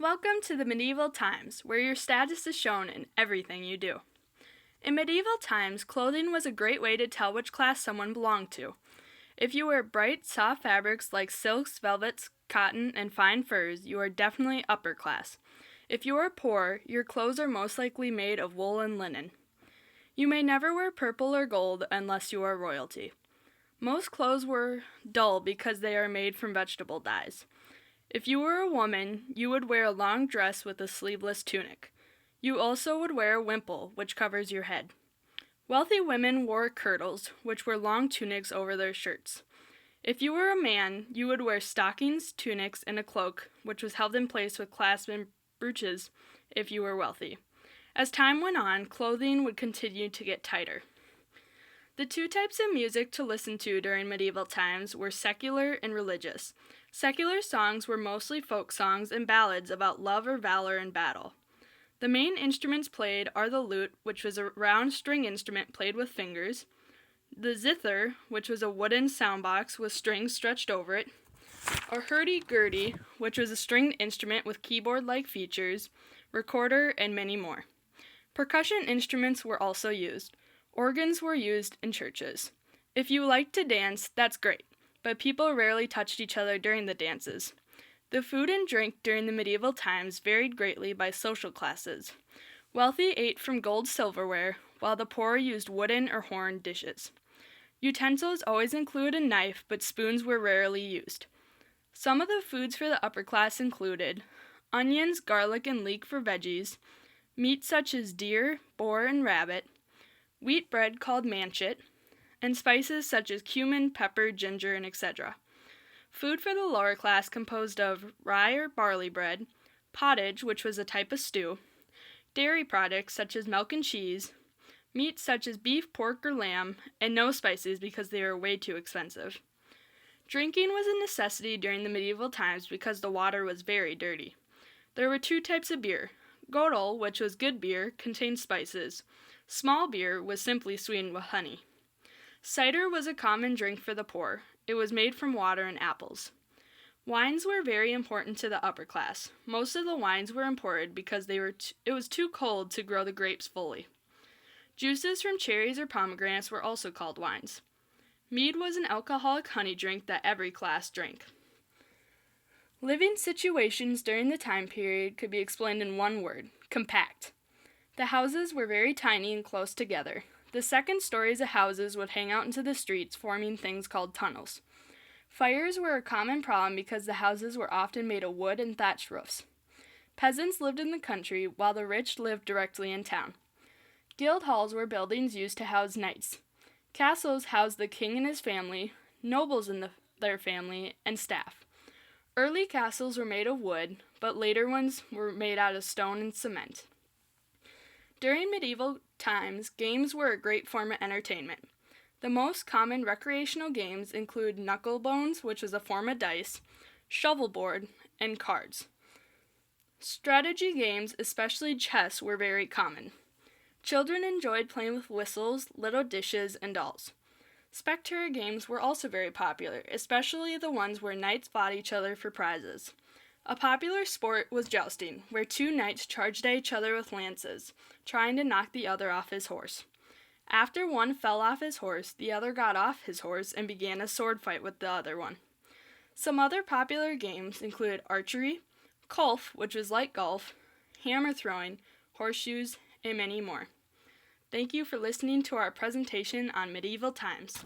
Welcome to the medieval times, where your status is shown in everything you do. In medieval times, clothing was a great way to tell which class someone belonged to. If you wear bright, soft fabrics like silks, velvets, cotton, and fine furs, you are definitely upper class. If you are poor, your clothes are most likely made of wool and linen. You may never wear purple or gold unless you are royalty. Most clothes were dull because they are made from vegetable dyes. If you were a woman, you would wear a long dress with a sleeveless tunic. You also would wear a wimple, which covers your head. Wealthy women wore kirtles, which were long tunics over their shirts. If you were a man, you would wear stockings, tunics, and a cloak, which was held in place with clasps and brooches if you were wealthy. As time went on, clothing would continue to get tighter. The two types of music to listen to during medieval times were secular and religious. Secular songs were mostly folk songs and ballads about love or valor in battle. The main instruments played are the lute, which was a round string instrument played with fingers, the zither, which was a wooden soundbox with strings stretched over it, a hurdy-gurdy, which was a stringed instrument with keyboard-like features, recorder, and many more. Percussion instruments were also used. Organs were used in churches. If you liked to dance, that's great, but people rarely touched each other during the dances. The food and drink during the medieval times varied greatly by social classes. Wealthy ate from gold silverware, while the poor used wooden or horn dishes. Utensils always included a knife, but spoons were rarely used. Some of the foods for the upper class included onions, garlic, and leek for veggies, meat such as deer, boar, and rabbit, wheat bread called manchet, and spices such as cumin, pepper, ginger, and etc. Food for the lower class composed of rye or barley bread, pottage, which was a type of stew, dairy products such as milk and cheese, meat such as beef, pork, or lamb, and no spices because they were way too expensive. Drinking was a necessity during the medieval times because the water was very dirty. There were two types of beer. Godel, which was good beer, contained spices. Small beer was simply sweetened with honey. Cider was a common drink for the poor. It was made from water and apples. Wines were very important to the upper class. Most of the wines were imported because it was too cold to grow the grapes fully. Juices from cherries or pomegranates were also called wines. Mead was an alcoholic honey drink that every class drank. Living situations during the time period could be explained in one word: compact. The houses were very tiny and close together. The second stories of houses would hang out into the streets, forming things called tunnels. Fires were a common problem because the houses were often made of wood and thatched roofs. Peasants lived in the country, while the rich lived directly in town. Guild halls were buildings used to house knights. Castles housed the king and his family, nobles and their family, and staff. Early castles were made of wood, but later ones were made out of stone and cement. During medieval times, games were a great form of entertainment. The most common recreational games include knucklebones, which was a form of dice, shovelboard, and cards. Strategy games, especially chess, were very common. Children enjoyed playing with whistles, little dishes, and dolls. Spectator games were also very popular, especially the ones where knights fought each other for prizes. A popular sport was jousting, where two knights charged at each other with lances, trying to knock the other off his horse. After one fell off his horse, the other got off his horse and began a sword fight with the other one. Some other popular games included archery, kolf, which was like golf, hammer throwing, horseshoes, and many more. Thank you for listening to our presentation on medieval times.